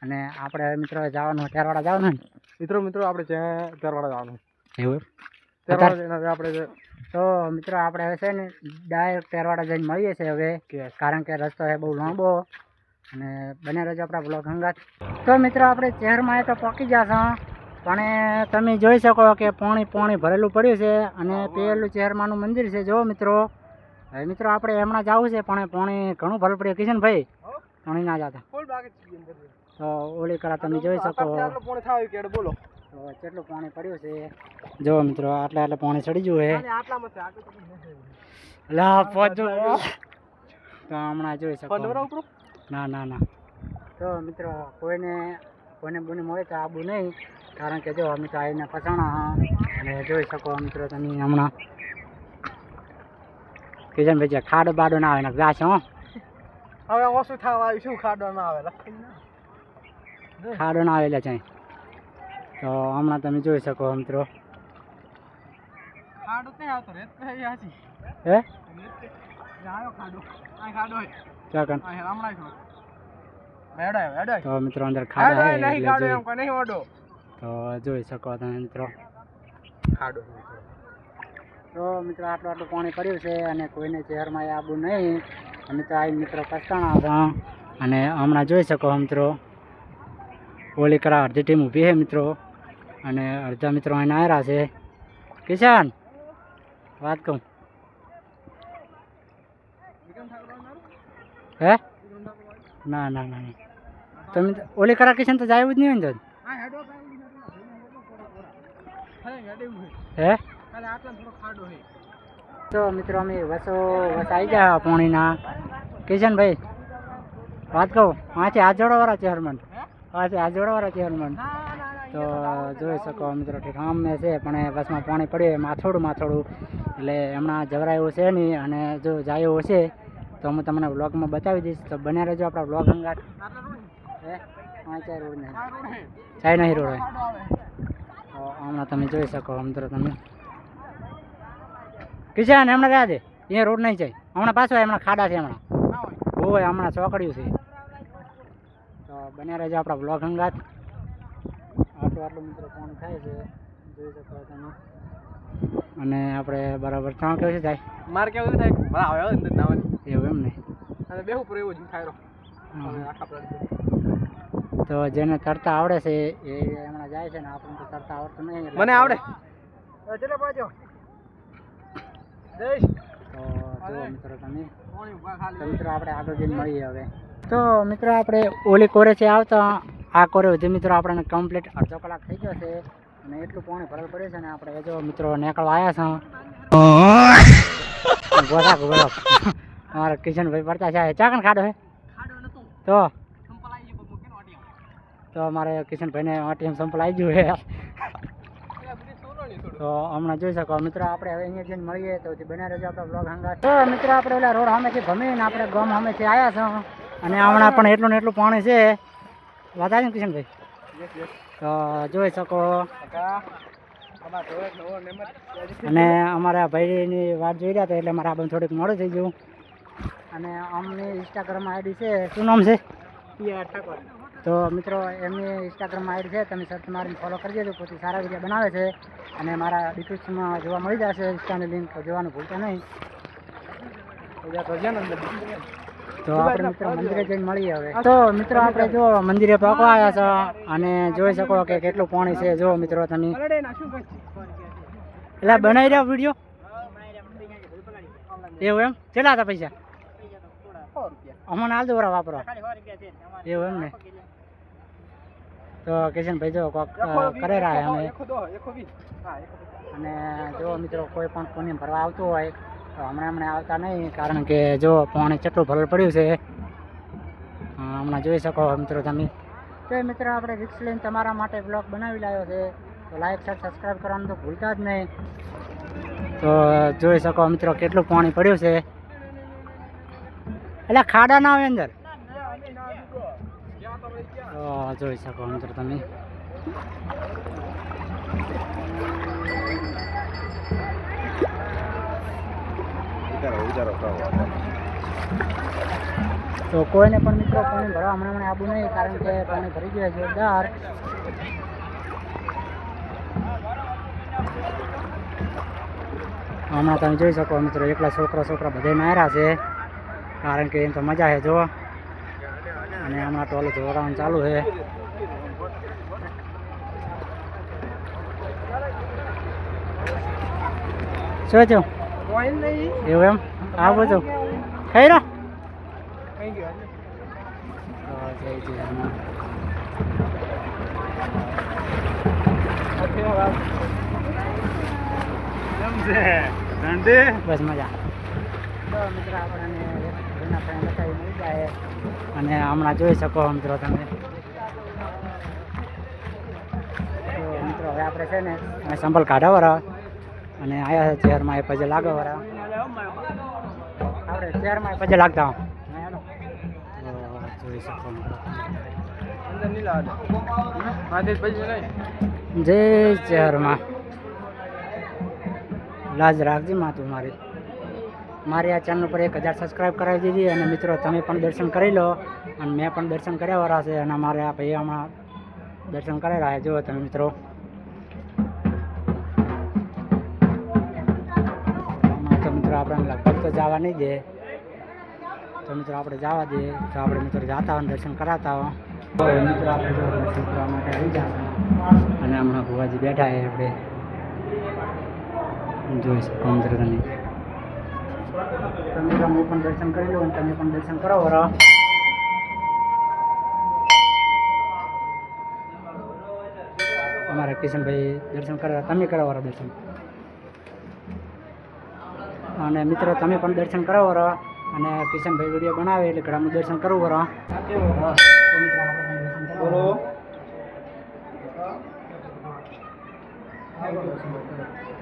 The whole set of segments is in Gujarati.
અને આપણે મિત્રો જવાનું ટેરવાડા જવાનું મિત્રો આપણે ત્યાં ટેરવાડા જવાનું એવું ટેરવાડા આપણે તો મિત્રો આપણે હવે છે ને ડાયરેક્ટ ટેરવાડા જઈને મળીએ છીએ હવે કારણ કે રસ્તો છે બહુ લાંબો અને બને રહેજો આપણા બ્લોગ હંગાત. તો મિત્રો આપણે શહેરમાં તો પહોંચી જશો પણ તમે જોઈ શકો કે પાણી ભરેલું પડ્યું છે અને પેલું શહેરમાંનું મંદિર છે. જો મિત્રો હવે મિત્રો આપણે હમણાં જવું છે પણ પાણી ઘણું ભરેલું પડ્યું. કિશનભાઈ પાણી ના જતા તો ઓલી કરા તમે જોઈ શકો બોલો તો કેટલું પાણી પડ્યું છે. જો મિત્રો આટલે પાણી ચડી ગયું તો હમણાં જોઈ શકો. ના તો મિત્રો કોઈને બોને મળે તો આબુ નહીં કારણ કે જો અમે તો આવીને ફસાણા અને જોઈ શકો મિત્રો તમે હમણાં કિશનભાઈ ખાડો બાડો ના આવે ને ગાશ હવે ઓછું થવા આવ્યું શું ખાડો ના આવે ખાડો ના આવે એટલે ચાઈ તો હમણાં તમે જોઈ શકો મિત્રો ખાડો ક્યાં આવતો રેત હે ખાડો તો મિત્રો અંદર ખાડો તો જોઈ શકો તમે મિત્રો ખાડો તો મિત્રો આટલું પાણી પડ્યું છે અને કોઈને શહેરમાં આવવું નહીં. અમે તો આ મિત્રો પસ્તાણા હતા અને હમણાં જોઈ શકો મિત્રો ઓલી કરા અડધી ટીમ ઊભી છે મિત્રો અને અડધા મિત્રો એને આવ્યા છે. કિશન વાત કહું હે ના તમે ઓલી કરા કિશન તો જાય જ નહીં હોય ને હે તો મિત્રો અમે વસ આવી ગયા પાણીના. કિશનભાઈ વાત કહું વાંચે હાથ જોડવાળા ચેરમેન તો જોઈ શકો મિત્રો ઠીક છે પણ બસમાં પાણી પડ્યું માથોડું એટલે હમણાં જવરાય એવું છે નહીં અને જો જાય એવું હશે તો હું તમને વ્લોગમાં બતાવી દઈશ. તો બન્યા રહેજો આપણા વ્લોગ હંગાત. રોડ નહીં ચાઇના રોડ હોય તો હમણાં તમે જોઈ શકો મિત્રો તમે કિશન હમણાં ગયા છે અહીંયા રોડ નહીં જાય હમણાં પાછો હમણાં ખાડા છે હમણાં હોય હમણાં ચોકડ્યું છે. તો બન્યા રહેજો આપણા બ્લોગ હંગાત. આટલું મિત્રો ફોન થાય છે જોઈ શકો તમે અને આપણે બરાબર ત્રણ કેવું છે થાય મારે કેવું થાય એવું એમ ને બેહું પર એવું જ થાય. તો જેને તરતા આવડે છે એ હમણાં જાય છે ને આપણને તો તરતા આવડતું નહીં. મને આવડે તો જો મિત્રો તમે તો મિત્રો આપણે આગળ જઈને મળીએ હવે. તો મિત્રો આપણે ઓલી કોરે છે આવતા આ કોરે સુધી મિત્રો આપણને કમ્પ્લીટ અડધો કલાક થઈ ગયો છે અને એટલું પાણી ભરેલ પડ્યું છે ને આપણે જો મિત્રો નીકળવા આવ્યા છે. અમારા કિશનભાઈ પડતા છે ચાકણ ખાડો હે તો અમારે કિશનભાઈને ATM સંપલ આવી ગયું છે. તો હમણાં જોઈ શકો મિત્રો આપણે હવે અહીંયા જઈને મળીએ તો બન્યા રહેજો આપણા બ્લોગ હંગાત. તો મિત્રો આપણે ઓલા રોડ સામેથી ભમીને આપણે ગામ સામેથી આવ્યા છો અને હમણાં પણ એટલું ને એટલું પાણી છે. વાત આવી ને કિશનભાઈ તો જોઈ શકો અને અમારા ભાઈની વાત જોઈ રહ્યા હતા એટલે મારા આપણને થોડીક મોડું થઈ ગયું. અને અમની ઇન્સ્ટાગ્રામમાં આઈડી છે શું નામ છે તો મિત્રો એમની ઇન્સ્ટાગ્રામમાં આઈડી છે તમે સર્ચ મારીને ફોલો કરી દેજો. પોતે સારા વિડીયો બનાવે છે અને મારા ડિસ્ક્રિપ્શનમાં જોવા મળી જશે ઇન્સ્ટાની લિંક તો જોવાનું ભૂલતા નહીં. તો આપણે મિત્રો મંદિરે જઈને મળીએ હવે. તો મિત્રો આપણે જો મંદિરે પહોંચવા આવ્યા છો અને જોઈ શકો કે કેટલું પાણી છે. જો મિત્રો તમે એટલે બનાવી રહ્યા વિડીયો એવું એમ કેટલા હતા પૈસા અમને હાલ દો વાપરો એવું એમ ને. તો કિશનભાઈ જો કોક કરે રહ્યા અમે અને જો મિત્રો કોઈ પણ પુણ્ય ભરવા આવતું હોય તો હમણાં આવતા નહીં કારણ કે જો પાણી કેટલું ભરેલું પડ્યું છે હમણાં જોઈ શકો મિત્રો તમે. તો મિત્રો આપણે રિક્સ લઈને તમારા માટે બ્લોગ બનાવી લાવ્યો છે તો લાઈક શેર સબસ્ક્રાઈબ કરવાનું તો ભૂલતા જ નહીં. તો જોઈ શકો મિત્રો કેટલું પાણી પડ્યું છે એટલે ખાડા ના આવે અંદર તો જોઈ શકો મિત્રો તમે. વિચારો તો કોઈને પણ મિત્રો પાણી ભરવા હમણાં આવવું નહીં, કારણ કે પાણી ભરી ગયા જોરદાર. હમણાં તમે જોઈ શકો મિત્રો એકલા છોકરા બધા નાયરા છે, કારણ કે એમ તો મજા છે જો. અને હમણાં ટોલ જોડાવાનું ચાલુ છે. શું થયું એવું એમ આવું છું ખાઈ રહ્યો બસ મજા. તો મિત્રો આપણને બતાવી મળી જાય. અને હમણાં જોઈ શકો મિત્રો તમે. તો મિત્રો હવે આપણે છે ને સંભળ કાઢાવાળા અને આયા છે ચેરમાં એ પછી લાગવાવાળા. આપણે ચેરમાં પછી લાગતા જોઈ શકો જય ચેરમાં. લાજ રાખજે માં તું મારી આ ચેનલ પર 1000 સબસ્ક્રાઈબ કરાવી દીધી. અને મિત્રો તમે પણ દર્શન કરી લો, અને મેં પણ દર્શન કર્યા વાળા છે. અને અમારે આ ભાઈ હમણાં દર્શન કરેલા છે જુઓ તમે મિત્રો. હમણાં તો મિત્રો આપણે લગભગ તો જવા નહીં દે, તો મિત્રો આપણે જવા દઈએ. તો આપણે મિત્રો જાતા હોય દર્શન કરાતા હોય. મિત્રો આપણે દર્શન કરવા માટે આવી જતા. અને હમણાં ભુવાજી બેઠા છે, આપણે જોઈ શકો મિત્રો તમે. તમે હું પણ દર્શન કરી લો અને તમે પણ દર્શન કરો બરાબર. અમારા કિશનભાઈ દર્શન કરવા, તમે કરાવવાળા દર્શન. અને મિત્રો તમે પણ દર્શન કરાવવાળા. અને કિશનભાઈ વિડીયો બનાવે એટલે ઘણાનું દર્શન કરવું બરાબર.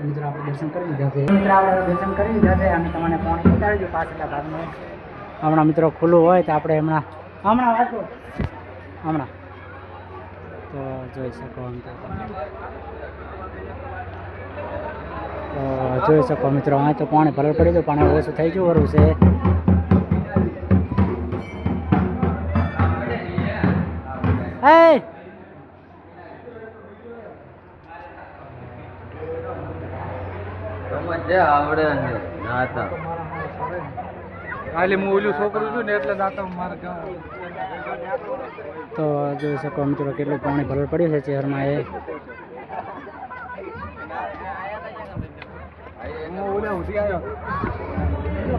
મિત્રો આપણે દર્શન કરી લીધા છે. મિત્રો આપણે દર્શન કરી લીધા છે અને તમને પાણી બતાવી દઉં પાછળના ભાગમાં. હમણાં મિત્રો ખુલ્લું હોય તો આપણે હમણાં વાંચો હમણાં તો જોઈ શકો મિત્રો. તો જોઈ શકો મિત્રો અહીં તો પાણી ભરલ પડી ગયું, પાણી ઓછું થઈ ગયું વરું છે. હે આવડે નાતા કાલે હું ઓલું છોકરું છું ને એટલે નાતા મારે. તો જોઈ શકો મિત્રો કેટલું પાણી ભરલ પડ્યું છે ચહેરમાં.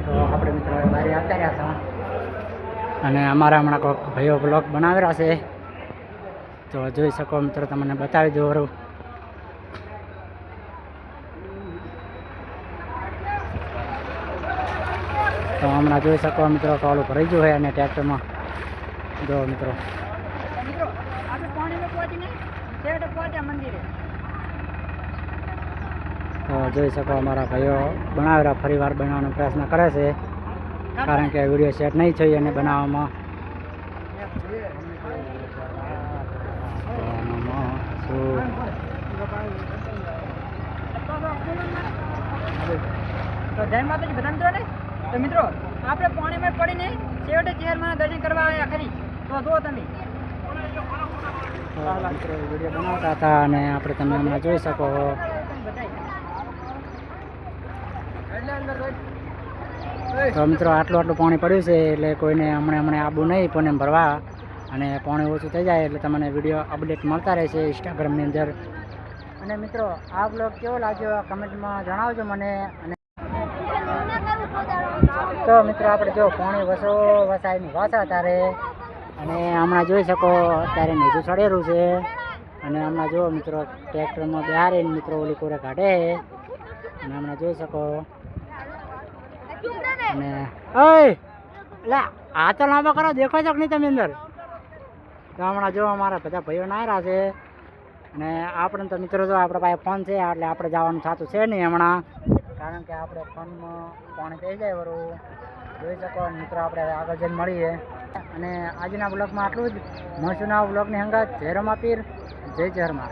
તો આપણે મિત્રો બારી આવતા રહ્યા છો. અને અમારા હમણાં કોઈક ભાઈઓ બ્લોગ બનાવેલા છે, તો જોઈ શકો મિત્રો તમને બતાવી દઉં બરું. તો હમણાં જોઈ શકો મિત્રો ટોલું ભરાઈ ગયું હોય અને ટ્રેક્ટરમાં જો મિત્રો. તો જોઈ શકો અમારા ભાઈઓ બનાવેલા ફરી વાર બનાવવાનો પ્રયત્ન કરે છે, કારણ કે વિડીયો સેટ નહીં થઈ અને બનાવવામાં. તો જય માતાજી બધા મિત્રોને. તો મિત્રો આપણે પાણીમાં પડીને છેવટે ચેરમાં દર્શન કરવા આવ્યા ખરી. તો જુઓ તમે મિત્રો વિડીયો બનાવતા હતા અને આપણે તમે હમણાં જોઈ શકો. તો મિત્રો આટલું પાણી પડ્યું છે એટલે કોઈને હમણાં આવવું નહીં પણ ભરવા. અને પાણી ઓછું થઈ જાય એટલે તમને વિડીયો અપડેટ મળતા રહેશે ઇન્સ્ટાગ્રામની અંદર. અને મિત્રો આ બ્લોગ કેવો લાગ્યો કમેન્ટમાં જણાવજો મને. અને તો મિત્રો આપણે જો પાણી વસાવીને વાસા તારે. અને હમણાં જોઈ શકો અત્યારે નીચું ચડેલું છે. અને હમણાં જો મિત્રો ટ્રેક્ટરમાં બિહારીને મિત્રો ઓલી કોરે કાઢે. અને હમણાં જોઈ શકો. અને એટલે આ તો લાંબા કરો દેખો છો કે નહીં તમે અંદર. તો હમણાં જો અમારા બધા ભાઈઓ નાયરા છે. અને આપણે તો મિત્રો જો આપણા પાસે ફોન છે એટલે આપણે જવાનું થતું છે નહીં હમણાં, કારણ કે આપણે ફોનમાં પાણી થઈ જાય બરું. જોઈ શકો મિત્રો આપણે આગળ જઈને મળીએ. અને આજના બ્લોગમાં આટલું જ. મળશું ના બ્લોગની હંગાત. જય રમાપીર, જય ચરમાં.